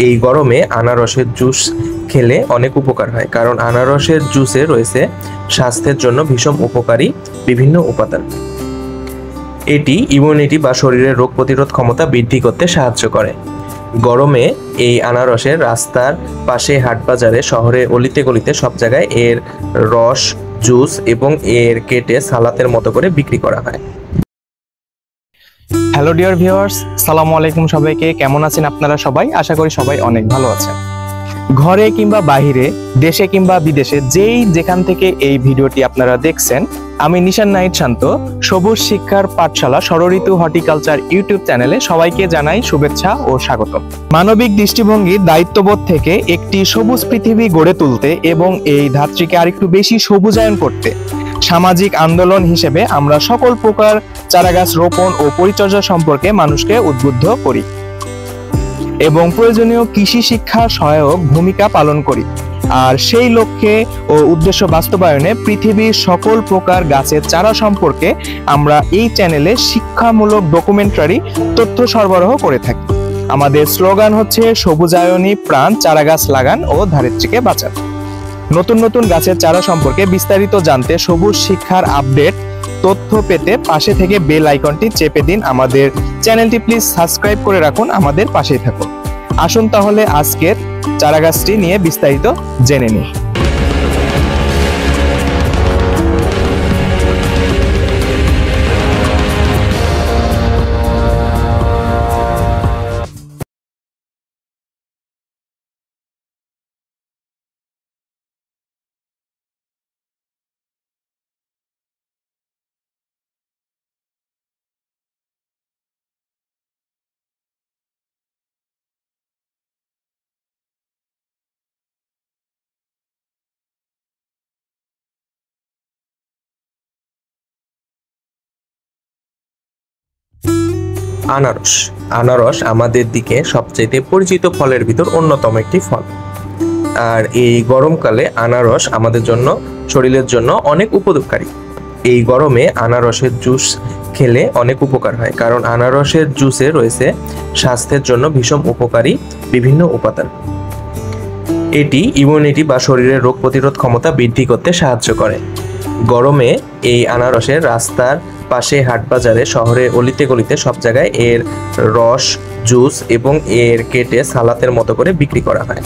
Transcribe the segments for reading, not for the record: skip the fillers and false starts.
এই গরমে আনারসের জুস খেলে অনেক উপকার হয়, কারণ আনারসের জুসে রয়েছে স্বাস্থ্যের জন্য ভীষণ উপকারী বিভিন্ন উপাদান। এটি ইমিউনিটি বা শরীরের রোগ প্রতিরোধ ক্ষমতা বৃদ্ধি করতে সাহায্য করে। গরমে এই আনারসের রাস্তার পাশে, হাটবাজারে, শহরে অলিতে গলিতে সব জায়গায় এর রস, জুস এবং এর কেটে সালাতের মতো করে বিক্রি করা হয়। হ্যালো ডিয়ার ভিউয়ার্স, সালামু আলাইকুম সবাইকে। কেমন আছেন আপনারা সবাই? আশা করি সবাই অনেক ভালো আছেন। ঘরে কিংবা বাহিরে, দেশে কিংবা বিদেশে, যেখান থেকে এই ভিডিওটি আপনারা দেখছেন, আমি নিশান নাহিদ শান্ত, সবুজ শিক্ষার পাঠশালা ষড়ঋতু হর্টিকালচার ইউটিউব চ্যানেলে সবাইকে জানাই শুভেচ্ছা ও স্বাগতম। মানবিক দৃষ্টিভঙ্গির দায়িত্ববোধ থেকে একটি সবুজ পৃথিবী গড়ে তুলতে এবং এই ধাত্রীকে আরেকটু বেশি সবুজায়ন করতে সামাজিক আন্দোলন হিসেবে আমরা সকল প্রকার চারাগাছ রোপণ ও পরিচর্যা সম্পর্কে মানুষকে উদ্বুদ্ধ করি এবং প্রয়োজনীয় কৃষি শিক্ষা সহায়ক ভূমিকা পালন করি। আর সেই লক্ষ্যে ও উদ্দেশ্য বাস্তবায়নে পৃথিবীর সকল প্রকার গাছের চারা সম্পর্কে আমরা এই চ্যানেলে শিক্ষামূলক ডকুমেন্টারি তথ্য সরবরাহ করে থাকি। আমাদের স্লোগান হচ্ছে সবুজায়নী প্রাণ, চারাগাছ লাগান ও ধারিত্রীকে বাঁচান। নতুন নতুন গাছের চারা সম্পর্কে বিস্তারিত জানতে, সবুজ শিক্ষার আপডেট তথ্য পেতে পাশে থেকে বেল আইকনটি চেপে দিন। আমাদের চ্যানেলটি প্লিজ সাবস্ক্রাইব করে রাখুন, আমাদের পাশেই থাকুন। আসুন তাহলে আজকের চারাগাছটি নিয়ে বিস্তারিত জেনে নিই। আনারস আমাদের দিকে সবচেয়ে পরিচিত ফলের ভিতর অন্যতম একটি ফল। আর এই গরমকালে আনারস আমাদের জন্য, শরীরের জন্য অনেক উপকারী। এই গরমে আনারসের জুস খেলে অনেক উপকার হয়, কারণ আনারসের জুসে রয়েছে স্বাস্থ্যের জন্য ভীষণ উপকারী বিভিন্ন উপাদান। এটি ইমিউনিটি বা শরীরের রোগ প্রতিরোধ ক্ষমতা বৃদ্ধি করতে সাহায্য করে। গরমে এই আনারসের রাস্তার পাশে, হাটবাজারে, শহরে অলিতে গলিতে সব জায়গায় এর রস, জুস এবং এর কেটে সালাতের মতো করে বিক্রি করা হয়।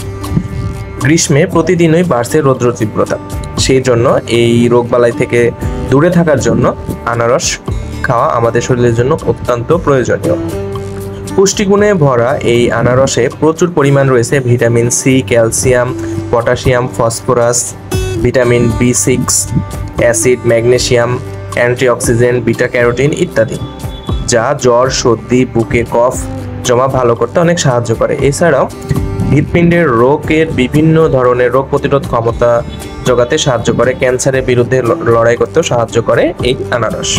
গ্রীষ্মে প্রতিদিনই বাড়ছে রৌদ্র তীব্রতা, সেই জন্য এই রোগবালাই থেকে দূরে থাকার জন্য আনারস খাওয়া আমাদের শরীরের জন্য অত্যন্ত প্রয়োজনীয়। পুষ্টিগুণে ভরা এই আনারসে প্রচুর পরিমাণ রয়েছে vitamin C, calcium, potassium, phosphorus, vitamin B6, acid, magnesium, antioxidant, beta carotene ইত্যাদি, যা জ্বর, সর্দি, বুকে কফ জমা ভালো করতে অনেক সাহায্য করে। এছাড়াও হৃৎপিণ্ডের রোগের বিভিন্ন ধরনের রোগ প্রতিরোধ ক্ষমতা যোগাতে সাহায্য করে। ক্যান্সারের বিরুদ্ধে লড়াই করতেও সাহায্য করে এই আনারস।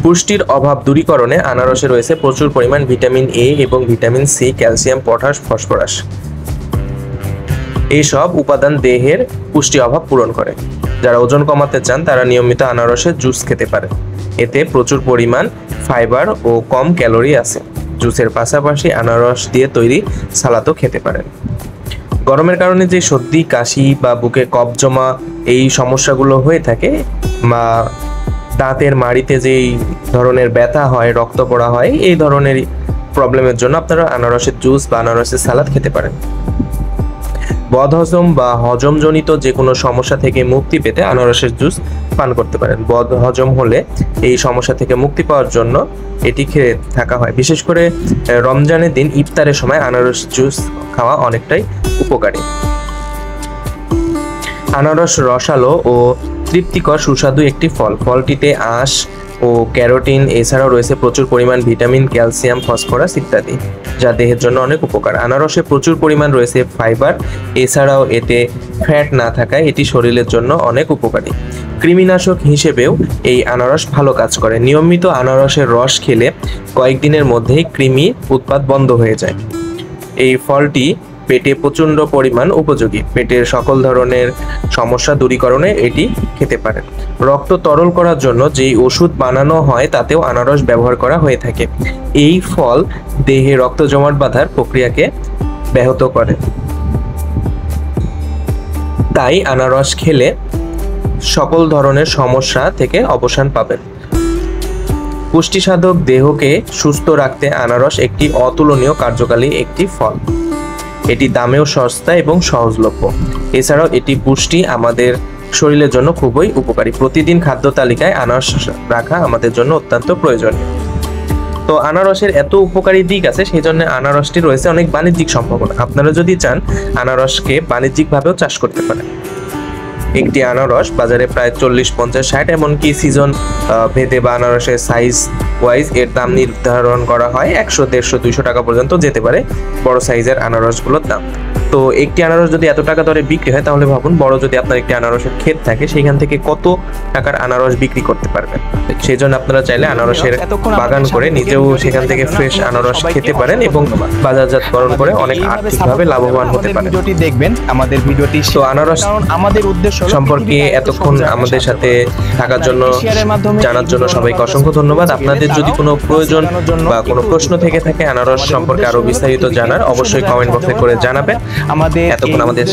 পুষ্টির অভাব দূরীকরণে আনারসে রয়েছে প্রচুর পরিমাণ ভিটামিন A এবং vitamin C, calcium, potash, phosphorus. এইসব উপাদান দেহের পুষ্টি অভাব পূরণ করে। যারা ওজন কমাতে চান তারা নিয়মিত আনারসের জুস খেতে পারে। এতে প্রচুর পরিমাণ ফাইবার ও কম ক্যালোরি আছে। জুসের পাশাপাশি আনারস দিয়ে তৈরি সালাদও খেতে পারেন। গরমের কারণে যে সর্দি, কাশি বা বুকে কফ জমা এই সমস্যাগুলো হয়ে থাকে, বা দাঁতের মাড়িতে যেই ধরনের ব্যথা হয়, রক্ত পড়া হয়, এই ধরনের প্রবলেমের জন্য আপনারা আনারসের জুস বা আনারসের সালাদ খেতে পারেন। বদহজম বা হজমজনিত যে কোনো সমস্যা থেকে মুক্তি পেতে আনারসের জুস পান করতে পারেন। বদহজম হলে এই সমস্যা থেকে মুক্তি পাওয়ার জন্য এটি খেয়ে থাকা হয়। বিশেষ করে রমজানের দিন ইফতারের সময় আনারস জুস খাওয়া অনেকটাই উপকারী। আনারস রসালো ও তৃপ্তিকর সুস্বাদু একটি ফল। ফলটিতে আঁশ ও ক্যারোটিন, এছাড়াও রয়েছে প্রচুর পরিমাণ ভিটামিন, ক্যালসিয়াম, ফসফরাস ইত্যাদি, যা দেহের জন্য অনেক উপকার। আনারসে প্রচুর পরিমাণ রয়েছে ফাইবার, এছাড়াও এতে ফ্যাট না থাকায় এটি শরীরের জন্য অনেক উপকারী। কৃমিনাশক হিসেবেও এই আনারস ভালো কাজ করে। নিয়মিত আনারসের রস খেলে কয়েকদিনের মধ্যেই কৃমি উৎপাত বন্ধ হয়ে যায়। এই ফলটি পেটে প্রচন্ড পরিমাণ উপযোগী। পেটের সকল ধরনের সমস্যা দূরীকরণে এটি খেতে পারেন। রক্ত তরল করার জন্য যেই ওষুধ বানানো হয় তাতেও আনারস ব্যবহার করা হয়ে থাকে। এই ফল দেহে রক্ত জমাট বাঁধার প্রক্রিয়াকে ব্যাহত করে। তাই আনারস খেলে সকল ধরনের সমস্যা থেকে অবসান পাবেন। পুষ্টিসাধক দেহকে সুস্থ রাখতে আনারস একটি অতুলনীয় কার্যকারী একটি ফল। এটি দামেও সস্তা এবং সহজলভ্য। এছাড়াও এটি পুষ্টি আমাদের শরীরের জন্য খুবই উপকারী। প্রতিদিন খাদ্য তালিকায় আনারস রাখা আমাদের জন্য অত্যন্ত প্রয়োজনীয়। তো আনারসের এত উপকারী দিক আছে, সেই জন্য আনারসটি রয়েছে অনেক বাণিজ্যিক সম্ভাবনা। আপনারা যদি চান আনারসকে বাণিজ্যিকভাবেও চাষ করতে পারেন। একটি আনারস বাজারে প্রায় 40, 50, 60 এমনকি সিজন ভেদে বা আনারসের সাইজ ওয়াইজ এর দাম নির্ধারণ করা হয়। 100, 150, 200 টাকা পর্যন্ত যেতে পারে বড় সাইজের আনারসগুলোর দাম। তো একটি আনারস যদি এত টাকা দরে বিক্রি হয়, তাহলে ভাবুন বড় যদি আপনার একটি আনারসের ক্ষেত থাকে, সেইখান থেকে কত টাকার আনারস বিক্রি করতে পারবেন। সেই জন্য আপনারা চাইলে আনারসের বাগান করে নিজেও সেখান থেকে ফ্রেশ আনারস খেতে পারেন এবং বাজারজাতকরণ করে অনেক আর্থিকভাবে লাভবান হতে পারেন। ভিডিওটি দেখবেন, আমাদের ভিডিওটি তো আনারস আমাদের উদ্দেশ্য সম্পর্কে এতক্ষণ আমাদের সাথে থাকার জন্য, জানার জন্য সবাইকে অসংখ্য ধন্যবাদ। আপনাদের যদি কোনো প্রয়োজন বা কোনো প্রশ্ন থেকে থাকে আনারস সম্পর্কে আরো বিস্তারিত জানার, অবশ্যই কমেন্ট বক্সে করে জানাবেন। এতক্ষণ আমাদের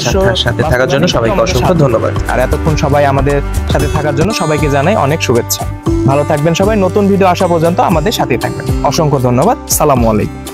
সাথে থাকার জন্য সবাইকে অসংখ্য ধন্যবাদ। আর এতক্ষণ সবাই আমাদের সাথে থাকার জন্য সবাইকে জানাই অনেক শুভেচ্ছা। ভালো থাকবেন সবাই। নতুন ভিডিও আসা পর্যন্ত আমাদের সাথে থাকবেন। অসংখ্য ধন্যবাদ। সালামু আলাইকুম।